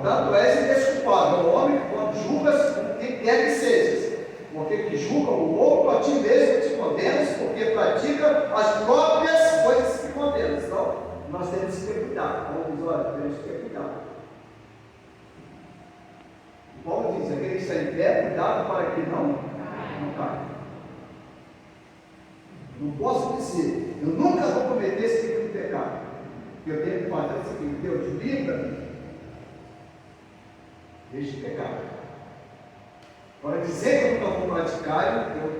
Portanto, és indesculpável, o homem quando julgas quem quer que sejas, porque que julga o outro, a ti mesmo te condenas, porque pratica as próprias coisas que condenas. Então, nós temos que ter cuidado. Paulo diz, olha, temos que ter cuidado. Paulo diz, aquele que está em pé, cuidado para que não caia. Não posso dizer, eu nunca vou cometer esse tipo de pecado. Eu tenho que fazer o seguinte, Deus livra-me deste pecado. Para dizer que eu nunca vou praticar, eu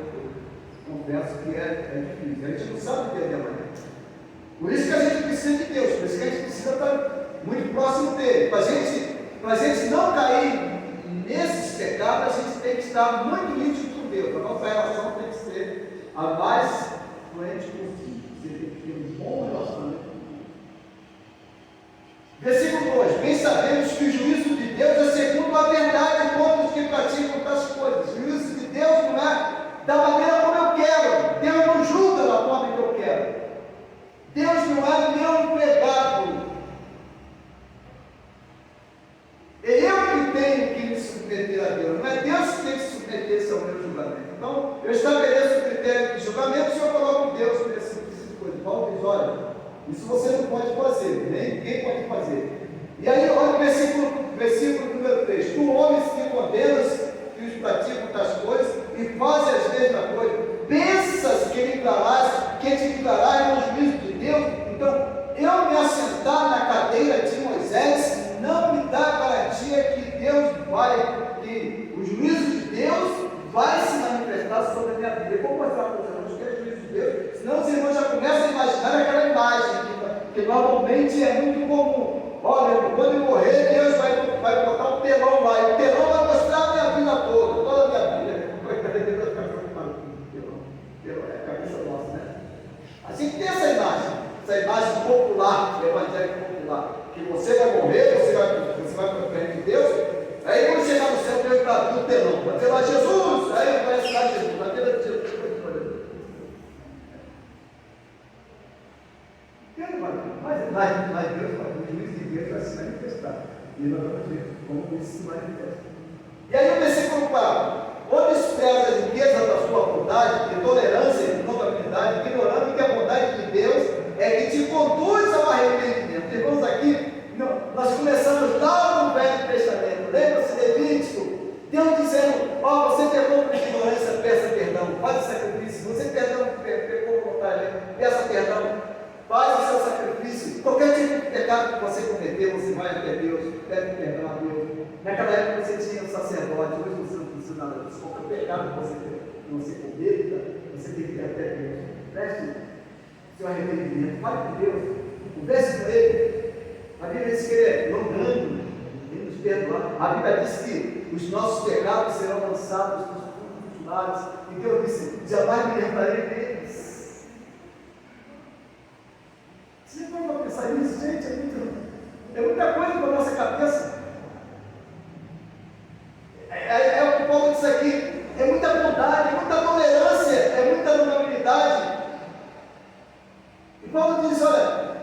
confesso que é difícil. A gente não sabe o dia de amanhã. Por isso que a gente precisa de Deus, por isso que a gente precisa estar muito próximo dele. Para a gente não cair nesses pecados, a gente tem que estar muito íntimo com Deus. A nossa relação tem que ser a mais fluente possível. Você tem que ter um bom relacionamento com Deus. Versículo 2: bem sabemos que o juízo de Deus é segundo a verdade contra os que praticam tais coisas. O juízo de Deus não é da maneira como eu quero. Deus não julga da forma que eu quero. Deus não é meu empregado. É eu que tenho que me submeter a Deus. Não é Deus que tem que submeter-se ao meu julgamento. Então, eu estabeleço o critério de julgamento e eu coloco Deus nesse tipo de coisa. Paulo diz, olha, isso você não pode fazer, nem ninguém pode fazer. E aí, olha o versículo número 3. Tu, homens que condenas, que os praticam tais coisas e fazem as mesmas coisas, pensas que te livrarás no juízo de Deus? Então, eu me assentar na cadeira de Moisés não me dá garantia que o juízo de Deus vai se manifestar sobre a minha vida. Eu vou mostrar para os irmãos que é o juízo de Deus, senão os irmãos já começam a imaginar aquela imagem que normalmente é muito comum. Olha, quando eu morrer, Deus vai botar um telão lá, e o telão vai mostrar a minha vida toda a minha vida. Telão é a cabeça nossa, né? A gente tem essa imagem popular, evangélica popular, que você vai morrer, você vai para frente de Deus, aí quando chegar no céu, Deus está abrindo o telão, vai dizer lá Jesus, aí aparece lá Jesus, na vida de Jesus. Mas Deus, o juízo de Deus vai se manifestar. E nós vamos ver como isso se manifesta. E aí o versículo 4: ou despreza a riqueza da sua bondade, de tolerância e de notabilidade, ignorando que a bondade de Deus é que te conduz ao arrependimento. Irmãos, aqui nós começamos lá no Velho Testamento. Lembra-se de Levítico? Deus dizendo, você pecou por ignorância, peça perdão, faz o sacrifício. Você pecou por vontade, peça perdão. Faz o seu sacrifício. Qualquer tipo de pecado que você cometeu, você vai até Deus, pede perdão a Deus. Naquela época você tinha um sacerdote, hoje você não precisa nada disso. Qualquer pecado que você cometa, você tem que ir até Deus. Preste o seu arrependimento, fale com Deus, converse com Ele. A Bíblia diz que Ele é longânimo, Ele nos perdoa. A Bíblia diz que os nossos pecados serão lançados nos fundos dos mares. E Deus disse, jamais me lembrarei deles. Você não vai pensar nisso, gente? É muita coisa para a nossa cabeça. É o que Paulo diz aqui. É muita bondade, é muita tolerância, é muita longanimidade. E Paulo diz, olha,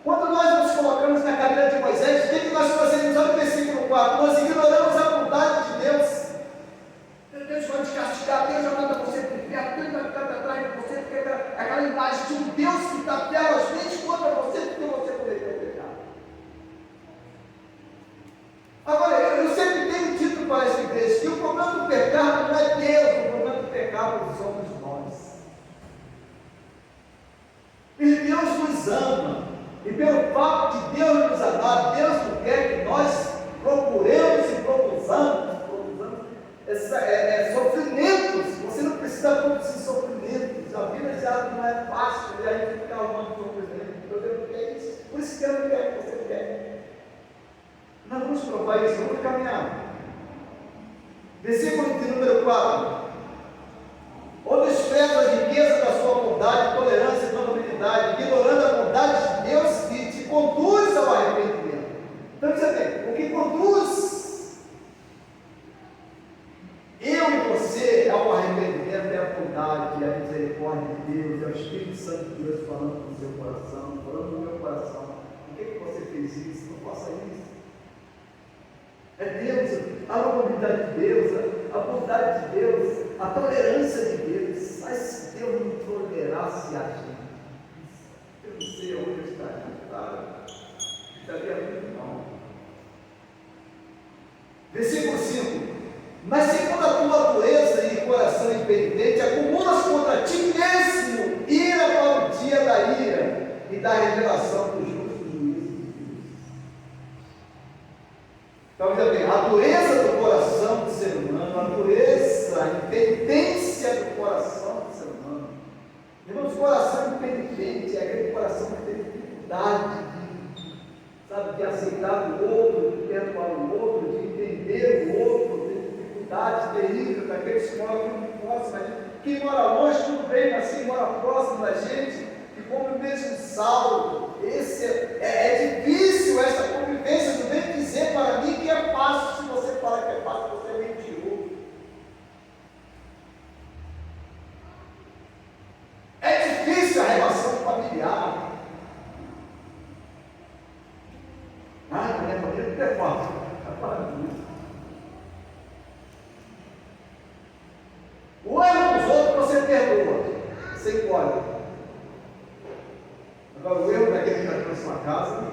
quando nós nos colocamos na cadeira de Moisés, o que nós fazemos? Olha o versículo 4. Nós ignoramos a bondade de Deus. Deus vai te castigar, Deus vai mandar você para o inferno, Deus vai ficar atrás de você, porque aquela imagem de um Deus que está ferozmente contra você, porque você cometeu o pecado. Agora, eu sempre tenho dito para essa igreja que o problema do pecado não é Deus, o problema do pecado somos nós. E Deus nos ama, e pelo fato de Deus nos amar, Deus não quer que nós procuremos e produzamos sofrimentos. Você não precisa produzir sofrimentos. A vida já não é fácil, e a gente fica arrumando sofrimento. Deus não quer isso. Por isso que eu não quero que você quer. Nós vamos provar isso, vamos caminhar. Versículo de número 4. Ou despreza a riqueza da sua bondade, tolerância e notabilidade, ignorando a bondade de Deus que te conduz ao arrependimento. Então você tem, o que conduz eu e você ao arrependimento é a bondade, é a misericórdia de Deus, é o Espírito Santo de Deus falando no seu coração, falando no meu coração. Por que você fez isso? Não faça isso. bondade de Deus, a tolerância de Deus. Mas se Deus não tolerasse a gente, eu não sei onde eu estaria, tá? Estaria muito mal. Versículo 5: mas segundo a tua dureza e coração impenitente, acumulas contra ti mesmo ira para o dia da ira e da revelação do justo juízo de Deus. Então, veja bem, a dureza do coração do ser humano, a dureza, a impenitência do coração do ser humano. Irmãos, coração impenitente é aquele coração que tem dificuldade de aceitar o outro, de perdoar o outro, de entender o outro, de dificuldade terrível daqueles que moram muito próximos da gente. Quem mora longe, tudo bem, mas quem mora próximo da gente, que come o mesmo sal, é difícil essa convivência. Não vem dizer para mim que é fácil. Se você fala que é fácil, você é mentiroso. É difícil a relação familiar. Na minha família tudo é fácil. O erro dos outros você perdoa, você encolhe. Agora, o erro daquele que está na sua casa,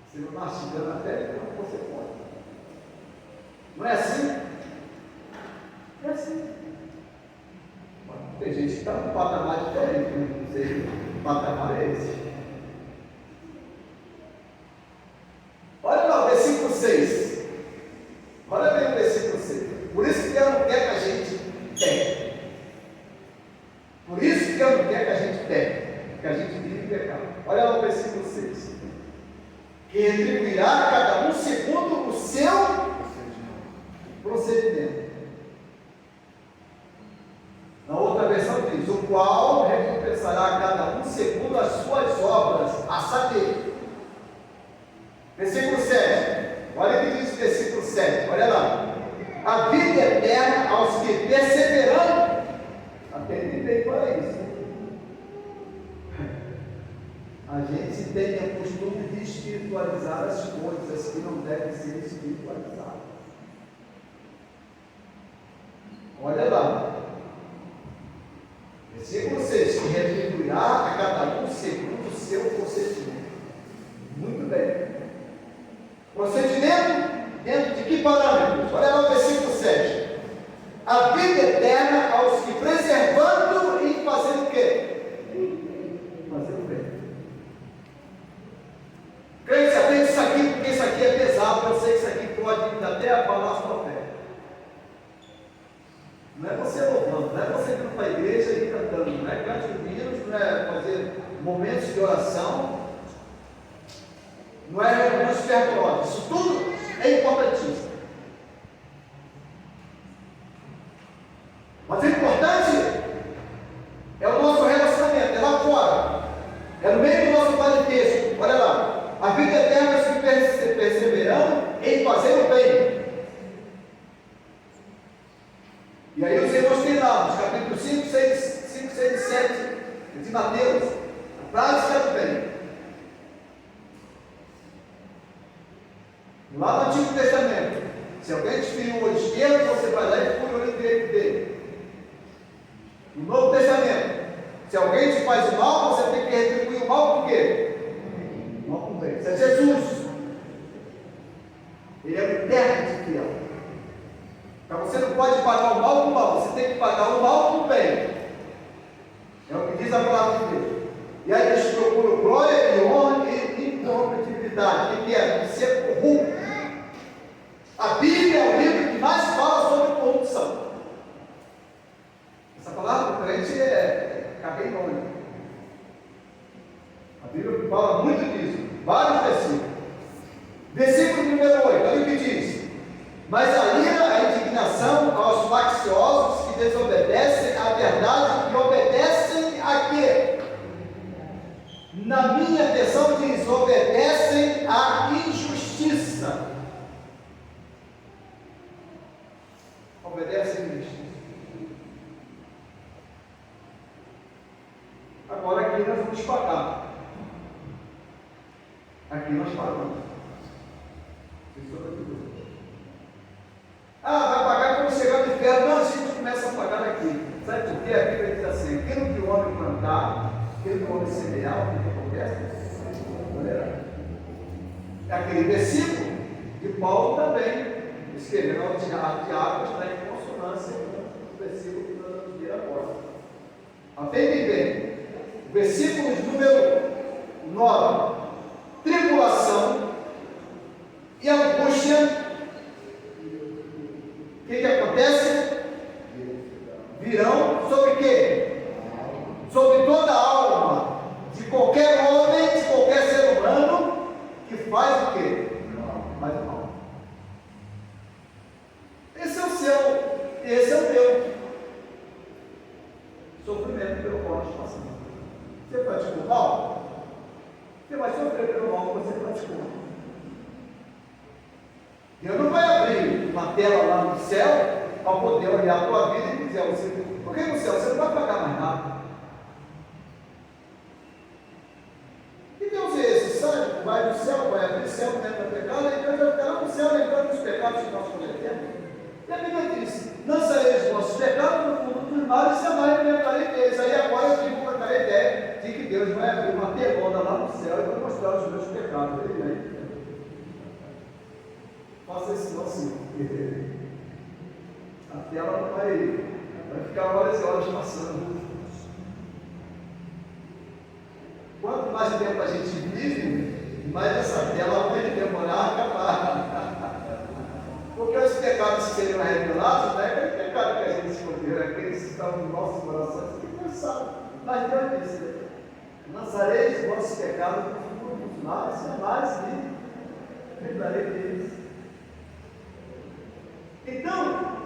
você não mastigando a pele, como você pode. Não é assim? É assim. Tem gente que está num patamar diferente, não sei que patamar é esse. Olha lá o versículo 6. Olha bem o versículo 6. Por isso que Deus não quer que a gente peque. Por isso que Deus não quer que a gente peque. Que a gente vive em pecado. Olha lá o versículo 6. Que retribuirá a cada um segundo o seu procedimento. Na outra versão diz: o qual recompensará a cada um segundo as suas obras, a saber. Versículo 7. Olha o que diz o versículo 7. Olha lá. A vida eterna aos que perseverando. Atende bem para isso. A gente tem o costume de espiritualizar as coisas que não devem ser espiritualizadas. Olha lá. Versículo 6. Que retribuirá a cada um segundo o seu procedimento. Muito bem. Procedimento dentro de que parâmetros? Olha lá o versículo 7. A vida eterna aos que preservando e fazendo o quê? Fazendo bem. Crente, atende isso aqui, porque isso aqui é pesado. Eu sei que isso aqui pode até abalar a sua fé. Não é você louvando, não é você indo para a igreja e cantando, não é cântico de hinos, não é fazer momentos de oração, não é reuniões fervorosas. Isso tudo é importantíssimo. Mas o importante é o nosso relacionamento, é lá fora, é no meio do nosso parentesco. Olha lá, a vida eterna é que perseverando em fazer o bem. E aí os irmãos têm lá, nos capítulos 5, 6 e 7 de Mateus, a prática do bem. Lá no Antigo Testamento, se alguém desfia o olho esquerdo, você vai lá e põe o olho direito dele. No Novo Testamento, se alguém te faz o mal, você tem que retribuir o mal por quê? O mal por bem. Isso é Jesus. Ele é o eterno de fiel. Então você não pode pagar o mal com o mal, você tem que pagar o mal com o bem. É o que diz a palavra de Deus. E aí eles procuram glória e honra e incorruptibilidade. O que é? Ser corrupto. A Bíblia é o livro que mais fala sobre corrupção. Essa palavra do crente fica bem longe. A Bíblia fala muito disso. Vários versículos. Versículo número 8, olha o que diz. Mas a ira, a indignação aos facciosos que desobedecem à verdade e obedecem a quê? Na minha versão diz, obedecem à injustiça. Obedecem à injustiça. Agora aqui nós vamos pagar. Aqui nós pagamos. Vai pagar quando chegar no inferno, não, a gente começa a pagar aqui. Sabe por quê? A Bíblia diz assim: aquilo que o homem plantar, aquilo que o homem semear, o que acontece? É aquele versículo que Paulo também escreveu ao Tiago, está em consonância com o versículo que nós vamos ver agora. Atendem bem. Versículo de número 9. Tribulação e angústia. O que acontece? Virão sobre quê? Sobre toda a alma de qualquer homem, de qualquer ser humano que faz o quê? Faz o mal. Esse é o seu, esse é o teu sofrimento pelo qual nós passamos. Você praticou mal? Você vai sofrer pelo mal que você praticou. Deus não vai abrir uma tela lá no céu para poder olhar a tua vida e dizer a você, porque no céu você não vai pagar mais nada. Que Deus é esse? Sabe? Vai no céu, vai abrir o céu, entra no pecado, e Deus vai ficar lá no céu lembrando dos pecados que nós cometemos. E a Bíblia diz: lançarei os vossos pecados no fundo dos mares e jamais me lembrarei deles. Aí agora eu fico com aquela ideia de que Deus vai abrir uma telona lá no céu e vai mostrar os meus pecados. Faça isso não assim. A tela não vai ficar horas e horas passando. Quanto mais tempo a gente vive, mais essa tela vai demorar a acabar. Porque os pecados que seriam revelados, não é aquele pecado que a gente escondeu, é aqueles que estão no nosso coração, que pensaram. Mas Deus disse: lançarei os vossos pecados no fundo dos mares, jamais me lembrarei deles. Então,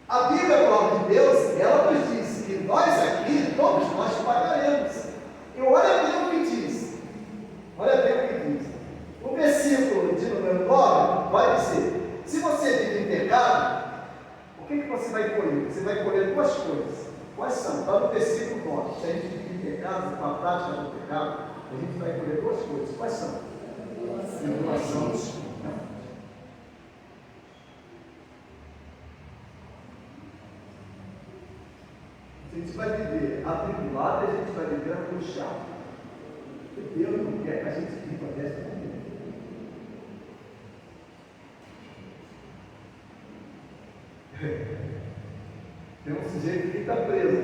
a Bíblia, a palavra de Deus, ela nos diz que nós aqui, todos nós pagaremos. E olha bem o que diz. Olha bem o que diz. O versículo de número 9 vai dizer: se você vive em pecado, o que você vai colher? Você vai colher duas coisas. Quais são? Está no versículo 9. Se a gente vive em pecado, com a prática do pecado, a gente vai colher duas coisas. Quais são? Tribulação. A gente vai viver atribulado e a gente vai viver angustiado. Porque Deus não quer que a gente viva dessa maneira. Tem um sujeito que está preso,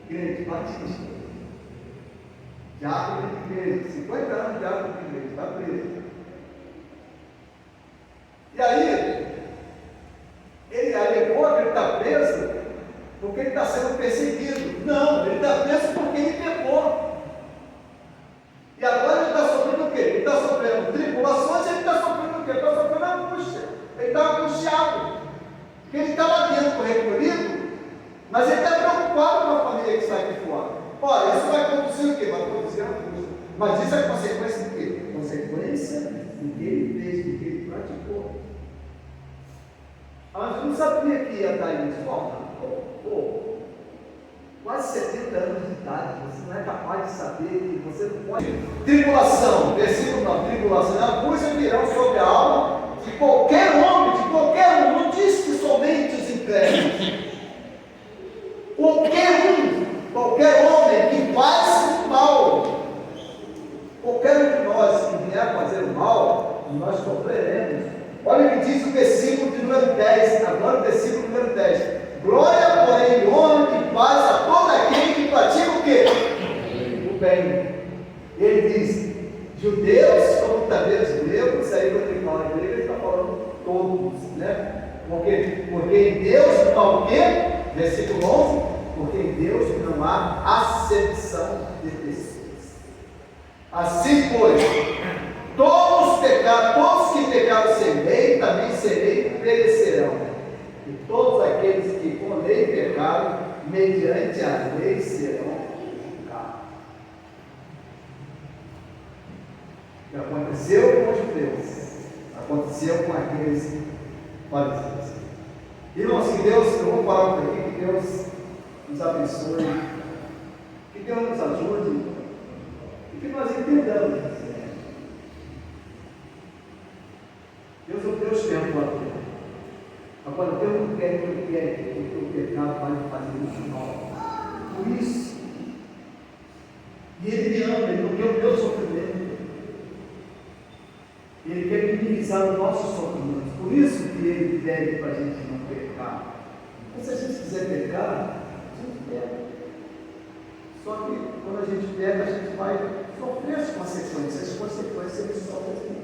crente, batista, diácono de igreja, 50 anos de diácono de igreja, está preso. E aí, ele alegou que ele está preso porque ele está sendo perseguido. Não, ele está preso porque ele pecou. E agora ele está sofrendo o quê? Ele está sofrendo tribulações, ele está sofrendo o quê? Ele está sofrendo angústia. Ele está angustiado. Porque ele está lá dentro recolhido, mas ele está preocupado com a família que está aqui fora. Olha, isso vai produzir o quê? Vai produzir angústia. Mas isso é consequência do quê? Consequência do que ele fez, do que ele praticou. Mas eu não sabia que ia dar isso. Quase 70 anos de idade, você não é capaz de saber que você não pode. Tribulação, versículo 9, tribulação, angústia virão sobre a alma de qualquer homem, de qualquer um, não diz que somente os incrédulos. Qualquer homem que faz o mal, qualquer um de nós que vier fazer o mal, nós sofreremos. Olha o que diz o versículo de número 10, agora o versículo número 10. Glória, porém, honra e paz a todo aquele que pratica o quê? O bem. Ele diz: judeus, como também os gregos, aí quando ele fala grego, ele está falando todos, né? Porque em Deus não há o quê? Versículo 11: porque em Deus não há acepção de pessoas. Assim, pois, todos que pecaram sem lei, também sem lei perecerão. E todos aqueles que com lei pecaram, mediante a lei serão julgados. O que aconteceu com os judeus, aconteceu com aqueles fariseus. Irmãos, que Deus, eu vou parar por aqui, que Deus nos abençoe, que Deus nos ajude, e que nós entendamos. Deus é o Deus perdoador. Agora, Deus não quer que o pecado vai fazer muito mal. Por isso, e Ele me ama, Ele não quer o meu sofrimento. Ele quer minimizar os nossos sofrimentos. Por isso que Ele pede para a gente não pecar. Mas se a gente quiser pecar, a gente peca. Só que quando a gente peca, a gente vai sofrer as consequências. As consequências Ele sofre assim.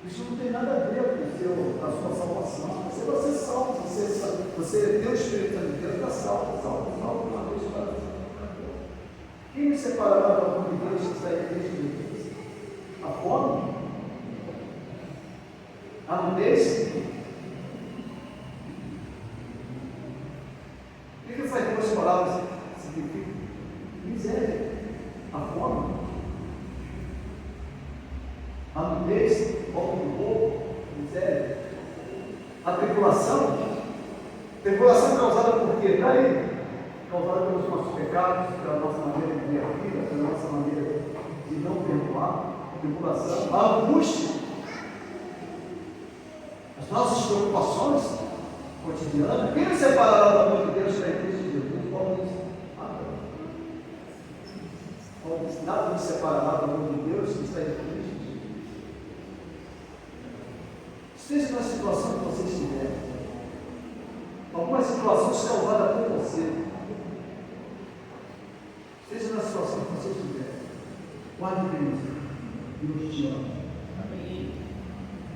Isso não tem nada a ver com a sua salvação. Você vai ser salvo. Você tem o Espírito Santo de Deus, está salvo uma vez para sempre. Quem me separará do amor de Deus que está em Cristo Jesus? A fome? A nudez? O que essas duas palavras significam? Miséria. A fome? A nudez? Falta do povo? Miséria. A tribulação? Tribulação causada por quê? Está aí. Causada pelos nossos pecados, pela nossa maneira de ver a vida, pela nossa maneira de não perdoar. Tribulação. A angústia. As nossas preocupações cotidianas. Quem nos separará do amor de Deus que está em Cristo Jesus? Paulo diz: Paulo diz: nada nos separará do amor de Deus que está em Cristo Jesus. Esteja na situação que você estiver. Algumas situações causadas por você. Esteja na situação que você estiver. Guarde Deus. Deus te ama.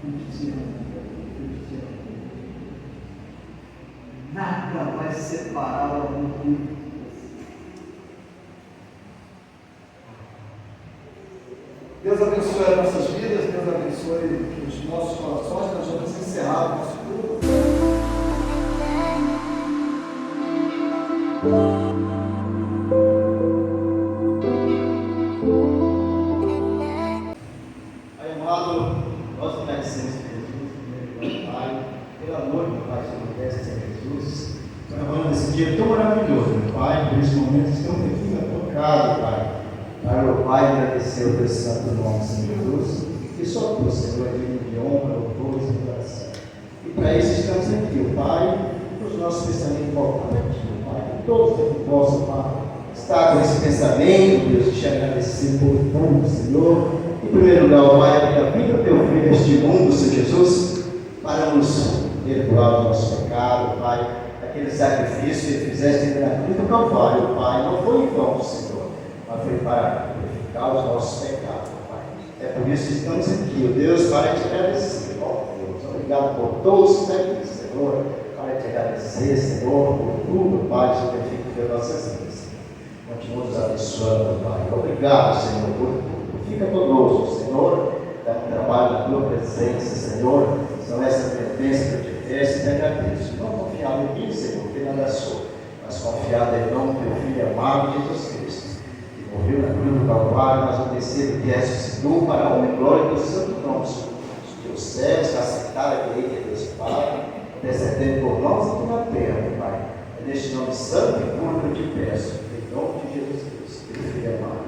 Deus te ama. Deus te ama. Nada vai separar o amor de Deus. Deus abençoe as nossas vidas, Deus abençoe os nossos corações. Nós vamos encerrar o nosso culto. Pai amado, nós agradecemos por Jesus, Pai, pelo amor que Pai sobre deste Jesus. Gravando esse dia tão maravilhoso, meu Pai, por esse momento estamos aqui tocado, Pai. Para o Pai agradecer o teu santo nome, Senhor Jesus, e só tu, Senhor, é digno de honra, louvor e adoração. E para isso estamos aqui, o Pai, com os nossos pensamentos voltados, meu Pai, que todos que possam, Pai, estar com esse pensamento, Deus, te agradecer por tudo, Senhor. Em primeiro lugar, Pai, pela vida do teu filho neste mundo, Senhor Jesus, para nos perdoar o nosso pecado, Pai, aquele sacrifício que Ele fizeste na cruz do Calvário, Pai, não foi em vão, Senhor, mas foi para purificar os nossos pecados, Pai. É por isso que estamos aqui, ó Deus, para te agradecer, ó Deus. Obrigado por todos que estão aqui, Senhor, para te agradecer, Senhor, por tudo, Pai, que o Senhor tem feito em nossas vidas. Continua nos abençoando, Pai. Obrigado, Senhor, por tudo. Fica conosco, Senhor, dá um trabalho na tua presença, Senhor. São essas presenças que eu te peço e te agradeço. Não confiado em mim, Senhor, que nada sou, mas confiado em nome do teu Filho amado, Jesus Cristo, que morreu na cruz do Calvário, mas o terceiro dia ressuscitou para a honra e glória do santo nome, Senhor. Os teus céus, que aceitaram a direita de Deus Pai, intercedendo por nós aqui na terra, Pai. É neste nome santo e puro que eu te peço, em nome de Jesus Cristo, teu Filho amado.